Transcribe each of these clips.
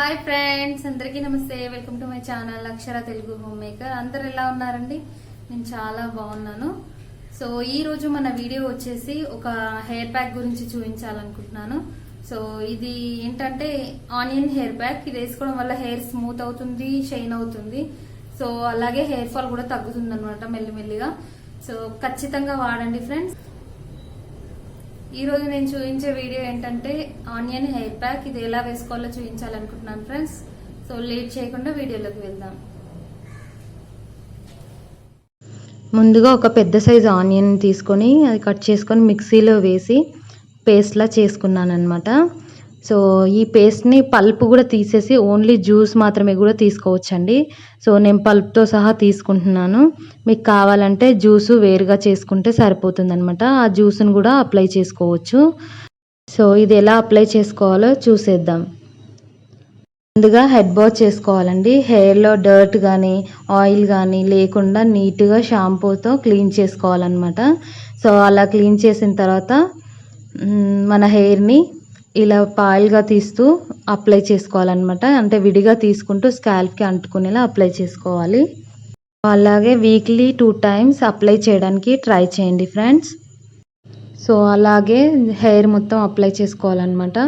Hi friends, అందరికీ నమస్తే. Welcome to my channel Akshara Telugu home maker. అందరు ఎలా ఉన్నారండి? నేను చాలా బాగున్నాను. సో ఈ రోజు మన వీడియో వచ్చేసి ఒక హెయిర్ ప్యాక్ గురించి చూపించాలనుకుంటున్నాను. సో ఇది ఏంటంటే ఆనియన్ హెయిర్ ప్యాక్. ఇది వేసుకోవడం వల్ల హెయిర్ స్మూత్ అవుతుంది, షైన్ అవుతుంది. సో అలాగే హెయిర్ ఫాల్ కూడా తగ్గుతుంది అనమాట మెల్లిమెల్లిగా. సో ఖచ్చితంగా వాడండి ఫ్రెండ్స్. ఈ రోజు నేను చూపించే వీడియో ఏంటంటే ఆనియన్ హెయిర్ ప్యాక్. ఇది ఎలా వేసుకోవాలో చూపించాలనుకుంటున్నాను ఫ్రెండ్స్. సో లేట్ చేయకుండా వీడియోలోకి వెళ్దాం. ముందుగా ఒక పెద్ద సైజు ఆనియన్ తీసుకొని అది కట్ చేసుకొని మిక్సీలో వేసి పేస్ట్లా చేసుకున్నాను అనమాట. సో ఈ పేస్ట్ని పల్ప్ కూడా తీసేసి ఓన్లీ జ్యూస్ మాత్రమే కూడా తీసుకోవచ్చండి. సో నేను పల్ప్తో సహా తీసుకుంటున్నాను. మీకు కావాలంటే జ్యూస్ వేరుగా చేసుకుంటే సరిపోతుంది అనమాట. ఆ జ్యూస్ని కూడా అప్లై చేసుకోవచ్చు. సో ఇది ఎలా అప్లై చేసుకోవాలో చూసేద్దాం. ముందుగా హెడ్ వాష్ చేసుకోవాలండి. హెయిర్లో డర్ట్ కానీ ఆయిల్ కానీ లేకుండా నీట్గా షాంపూతో క్లీన్ చేసుకోవాలన్నమాట. సో అలా క్లీన్ చేసిన తర్వాత మన హెయిర్ని ఇలా పాయిల్గా తీస్తూ అప్లై చేసుకోవాలన్నమాట. అంటే విడిగా తీసుకుంటూ స్కాల్ప్కి అంటుకునేలా అప్లై చేసుకోవాలి. అలాగే వీక్లీ 2 times అప్లై చేయడానికి ట్రై చేయండి ఫ్రెండ్స్. సో అలాగే హెయిర్ మొత్తం అప్లై చేసుకోవాలన్నమాట.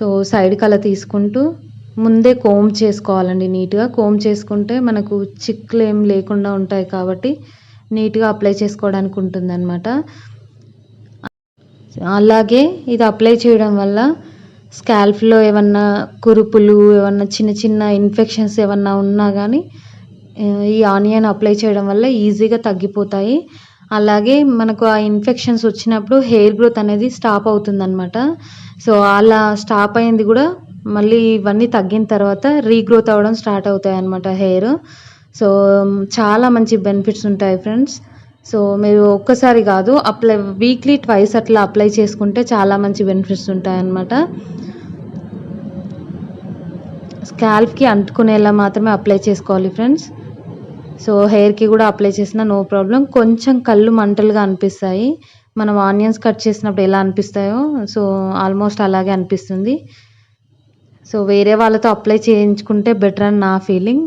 సో సైడ్కి అలా తీసుకుంటూ ముందే కోమ్ చేసుకోవాలండి. నీట్గా కోమ్ చేసుకుంటే మనకు చిక్కులు ఏం లేకుండా ఉంటాయి కాబట్టి నీట్గా అప్లై చేసుకోవడానికి ఉంటుందన్నమాట. అలాగే ఇది అప్లై చేయడం వల్ల స్కాల్ప్లో ఏమన్నా కురుపులు, ఏమన్నా చిన్న చిన్న ఇన్ఫెక్షన్స్ ఏమన్నా ఉన్నా కానీ ఈ ఆనియన్ అప్లై చేయడం వల్ల ఈజీగా తగ్గిపోతాయి. అలాగే మనకు ఆ ఇన్ఫెక్షన్స్ వచ్చినప్పుడు హెయిర్ గ్రోత్ అనేది స్టాప్ అవుతుందన్నమాట. సో అలా స్టాప్ అయింది కూడా మళ్ళీ ఇవన్నీ తగ్గిన తర్వాత రీగ్రోత్ అవ్వడం స్టార్ట్ అవుతాయి అన్నమాట హెయిర్. సో చాలా మంచి బెనిఫిట్స్ ఉంటాయి ఫ్రెండ్స్. సో మీరు ఒక్కసారి కాదు, వీక్లీ 2 అట్లా అప్లై చేసుకుంటే చాలా మంచి బెనిఫిట్స్ ఉంటాయన్నమాట. స్కాల్ప్కి అంటుకునేలా మాత్రమే అప్లై చేసుకోవాలి ఫ్రెండ్స్. సో హెయిర్కి కూడా అప్లై చేసినా నో ప్రాబ్లం. కొంచెం కళ్ళు మంటలుగా అనిపిస్తాయి. మనం ఆనియన్స్ కట్ చేసినప్పుడు ఎలా అనిపిస్తాయో సో ఆల్మోస్ట్ అలాగే అనిపిస్తుంది. సో వేరే వాళ్ళతో అప్లై చేయించుకుంటే బెటర్ అని నా ఫీలింగ్.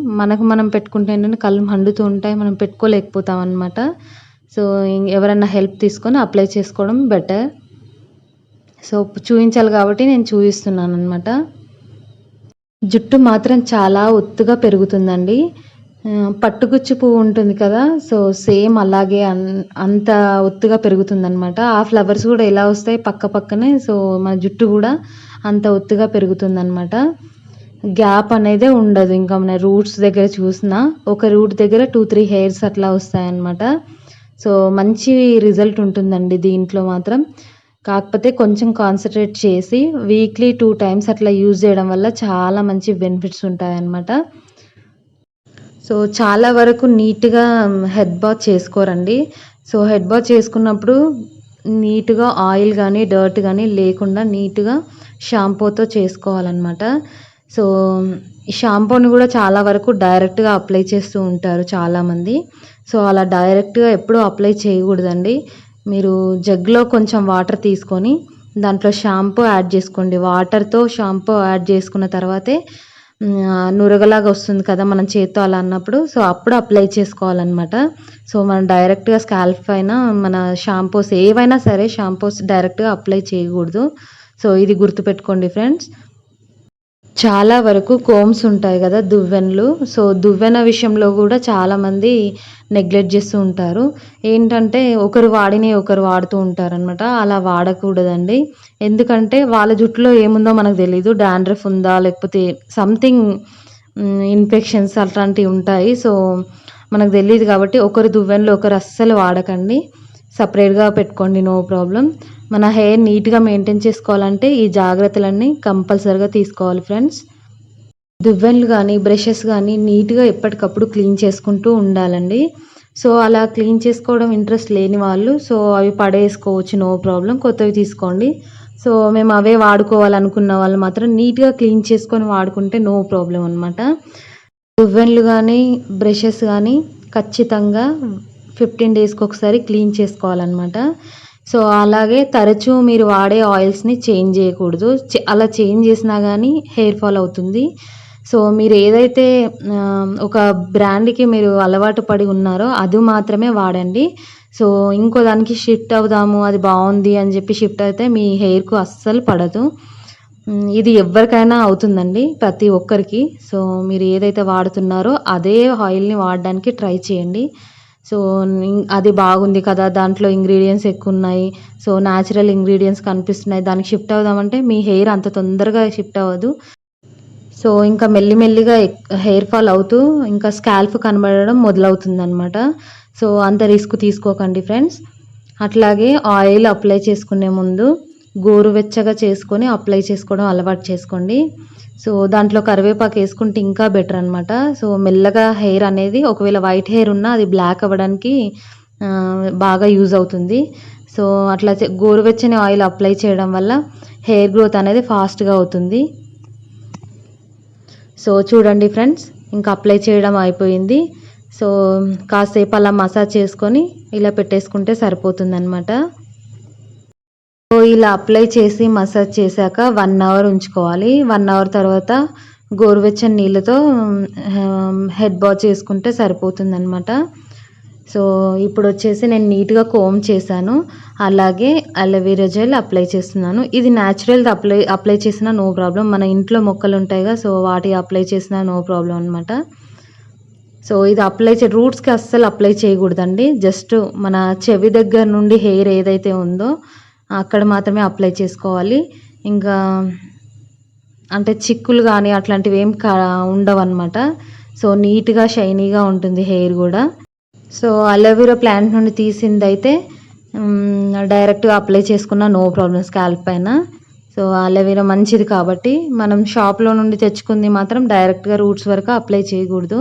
మనం పెట్టుకుంటే ఏంటంటే కళ్ళు మండుతూ ఉంటాయి, మనం పెట్టుకోలేకపోతాం అనమాట. సో ఎవరైనా హెల్ప్ తీసుకొని అప్లై చేసుకోవడం బెటర్. సో చూపించాలి కాబట్టి నేను చూపిస్తున్నాను అనమాట. జుట్టు మాత్రం చాలా ఒత్తుగా పెరుగుతుందండి. పట్టుగుచ్చు పువ్వు ఉంటుంది కదా, సో సేమ్ అలాగే అంత ఒత్తుగా పెరుగుతుందన్నమాట. ఆ ఫ్లవర్స్ కూడా ఎలా వస్తాయి పక్క పక్కనే, సో మన జుట్టు కూడా అంత ఒత్తుగా పెరుగుతుందన్నమాట. గ్యాప్ అనేదే ఉండదు. ఇంకా మన రూట్స్ దగ్గర చూసినా ఒక రూట్ దగ్గర 2-3 hairs అట్లా వస్తాయన్నమాట. సో మంచి రిజల్ట్ ఉంటుందండి దీంట్లో మాత్రం. కాకపోతే కొంచెం కాన్సన్ట్రేట్ చేసి వీక్లీ 2 times అట్లా యూజ్ చేయడం వల్ల చాలా మంచి బెనిఫిట్స్ ఉంటాయన్నమాట. సో చాలా వరకు నీట్గా హెడ్ బాత్ చేసుకోరండి. సో హెడ్ బాత్ చేసుకున్నప్పుడు నీట్గా ఆయిల్ కానీ డర్ట్ కానీ లేకుండా నీట్గా షాంపూతో చేసుకోవాలన్నమాట. సో ఈ షాంపూని కూడా చాలా వరకు డైరెక్ట్గా అప్లై చేస్తూ ఉంటారు చాలామంది. సో అలా డైరెక్ట్గా ఎప్పుడూ అప్లై చేయకూడదండి. మీరు జగ్లో కొంచెం వాటర్ తీసుకొని దాంట్లో షాంపూ యాడ్ చేసుకోండి. వాటర్తో షాంపూ యాడ్ చేసుకున్న తర్వాతే నురగలాగా వస్తుంది కదా మనం చేత్తో అలా అన్నప్పుడు, సో అప్పుడు అప్లై చేసుకోవాలన్నమాట. సో మనం డైరెక్ట్గా స్కాల్ప్ పైన మన షాంపూస్ ఏవైనా సరే షాంపూస్ డైరెక్ట్గా అప్లై చేయకూడదు. సో ఇది గుర్తుపెట్టుకోండి ఫ్రెండ్స్. చాలా వరకు కోమ్స్ ఉంటాయి కదా, దువ్వెనలు. సో దువ్వెన విషయంలో కూడా చాలామంది నెగ్లెక్ట్ చేస్తూ ఉంటారు. ఏంటంటే ఒకరు వాడిని ఒకరు వాడుతూ ఉంటారనమాట. అలా వాడకూడదండి. ఎందుకంటే వాళ్ళ జుట్టులో ఏముందో మనకు తెలీదు. డాండ్రఫ్ ఉందా లేకపోతే సంథింగ్ ఇన్ఫెక్షన్స్ అట్లాంటివి ఉంటాయి. సో మనకు తెలియదు కాబట్టి ఒకరు దువ్వెనలు ఒకరు అస్సలు వాడకండి. సపరేట్గా పెట్టుకోండి, నో ప్రాబ్లం. మన హెయిర్ నీట్గా మెయింటైన్ చేసుకోవాలంటే ఈ జాగ్రత్తలన్నీ కంపల్సరీగా తీసుకోవాలి ఫ్రెండ్స్. దువ్వెనలు కానీ బ్రషెస్ కానీ నీట్గా ఎప్పటికప్పుడు క్లీన్ చేసుకుంటూ ఉండాలండి. సో అలా క్లీన్ చేసుకోవడం ఇంట్రెస్ట్ లేని వాళ్ళు సో అవి పడేసుకోవచ్చు, నో ప్రాబ్లం. కొత్తవి తీసుకోండి. సో మేము అవే వాడుకోవాలనుకున్న వాళ్ళు మాత్రం నీట్గా క్లీన్ చేసుకొని వాడుకుంటే నో ప్రాబ్లం అనమాట. దువ్వెనలు కానీ బ్రషెస్ కానీ ఖచ్చితంగా 15 daysకి ఒకసారి క్లీన్ చేసుకోవాలన్నమాట. సో అలాగే తరచూ మీరు వాడే ఆయిల్స్ని చేంజ్ చేయకూడదు. అలా చేంజ్ చేసినా కానీ హెయిర్ ఫాల్ అవుతుంది. సో మీరు ఏదైతే ఒక బ్రాండ్కి మీరు అలవాటు పడి ఉన్నారో అది మాత్రమే వాడండి. సో ఇంకో దానికి షిఫ్ట్ అవుదాము అది బాగుంది అని చెప్పి షిఫ్ట్ అయితే మీ హెయిర్కు అస్సలు పడదు. ఇది ఎవరికైనా అవుతుందండి, ప్రతి ఒక్కరికి. సో మీరు ఏదైతే వాడుతున్నారో అదే ఆయిల్ని వాడడానికి ట్రై చేయండి. సో అది బాగుంది కదా, దాంట్లో ఇంగ్రీడియంట్స్ ఎక్కువ ఉన్నాయి, సో న్యాచురల్ ఇంగ్రీడియంట్స్ కనిపిస్తున్నాయి, దానికి షిఫ్ట్ అవుదామంటే మీ హెయిర్ అంత తొందరగా షిఫ్ట్ అవ్వదు. సో ఇంకా మెల్లిమెల్లిగా హెయిర్ ఫాల్ అవుతూ ఇంకా స్కాల్ప్ కనబడడం మొదలవుతుందన్నమాట. సో అంత రిస్క్ తీసుకోకండి ఫ్రెండ్స్. అట్లాగే ఆయిల్ అప్లై చేసుకునే ముందు గోరువెచ్చగా చేసుకొని అప్లై చేసుకోవడం అలవాటు చేసుకోండి. సో దాంట్లో కరివేపాకు వేసుకుంటే ఇంకా బెటర్ అనమాట. సో మెల్లగా హెయిర్ అనేది ఒకవేళ వైట్ హెయిర్ ఉన్నా అది బ్లాక్ అవ్వడానికి బాగా యూజ్ అవుతుంది. సో అట్లా గోరువెచ్చని ఆయిల్ అప్లై చేయడం వల్ల హెయిర్ గ్రోత్ అనేది ఫాస్ట్గా అవుతుంది. సో చూడండి ఫ్రెండ్స్, ఇంకా అప్లై చేయడం అయిపోయింది. సో కాసేపు అలా మసాజ్ చేసుకొని ఇలా పెట్టేసుకుంటే సరిపోతుందన్నమాట. సో ఇలా అప్లై చేసి మసాజ్ చేశాక 1 అవర్ ఉంచుకోవాలి. 1 అవర్ తర్వాత గోరువెచ్చని నీళ్ళతో హెడ్ బాత్ చేసుకుంటే సరిపోతుందన్నమాట. సో ఇప్పుడు వచ్చేసి నేను నీట్గా కోమ్ చేశాను. అలాగే అలోవెరా జెల్ అప్లై చేస్తున్నాను. ఇది న్యాచురల్ది అప్లై చేసినా నో ప్రాబ్లం. మన ఇంట్లో మొక్కలు ఉంటాయిగా, సో వాటి అప్లై చేసినా నో ప్రాబ్లం అనమాట. సో ఇది రూట్స్కి అస్సలు అప్లై చేయకూడదండి. జస్ట్ మన చెవి దగ్గర నుండి హెయిర్ ఏదైతే ఉందో అక్కడ మాత్రమే అప్లై చేసుకోవాలి. ఇంకా అంటే చిక్కులు కానీ అట్లాంటివి ఏం ఉండవు అనమాట. సో నీట్గా షైనీగా ఉంటుంది హెయిర్ కూడా. సో అలోవెరా ప్లాంట్ నుండి తీసింది అయితే డైరెక్ట్గా అప్లై చేసుకున్న నో ప్రాబ్లం స్కాల్ప్ పైన. సో అలోవెరా మంచిది కాబట్టి మనం షాప్లో నుండి తెచ్చుకుంది మాత్రం డైరెక్ట్గా రూట్స్ వరకు అప్లై చేయకూడదు.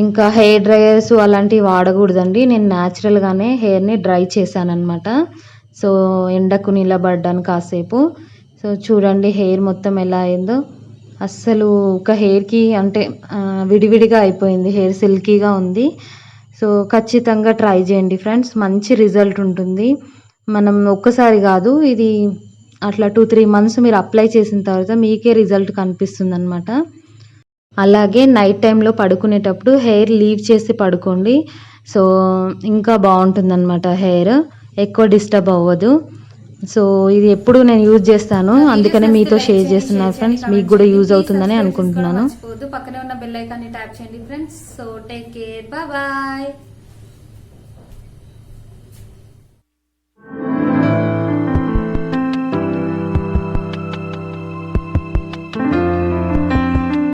ఇంకా హెయిర్ డ్రైయర్స్ అలాంటివి వాడకూడదండి. నేను న్యాచురల్గానే హెయిర్ని డ్రై చేశాను అనమాట. సో ఎండకు నిలబడ్డాను కాసేపు. సో చూడండి హెయిర్ మొత్తం ఎలా అయిందో. అస్సలు ఒక హెయిర్కి అంటే విడివిడిగా అయిపోయింది, హెయిర్ సిల్కీగా ఉంది. సో ఖచ్చితంగా ట్రై చేయండి ఫ్రెండ్స్, మంచి రిజల్ట్ ఉంటుంది. మనం ఒక్కసారి కాదు, ఇది అట్లా 2-3 మంత్స్ మీరు అప్లై చేసిన తర్వాత మీకే రిజల్ట్ కనిపిస్తుంది అనమాట. అలాగే నైట్ టైంలో పడుకునేటప్పుడు హెయిర్ లీవ్ చేసి పడుకోండి. సో ఇంకా బాగుంటుందన్నమాట, హెయిర్ ఎక్కువ డిస్టర్బ్ అవ్వదు. సో ఇది ఎప్పుడు నేను యూజ్ చేస్తాను, అందుకనే మీతో షేర్ చేస్తున్నాను ఫ్రెండ్స్. మీకు కూడా యూజ్ అవుతుందని అనుకుంటున్నాను. పక్కనే ఉన్న బెల్ ఐకాన్ని ట్యాప్ చేయండి friends. So take care, bye.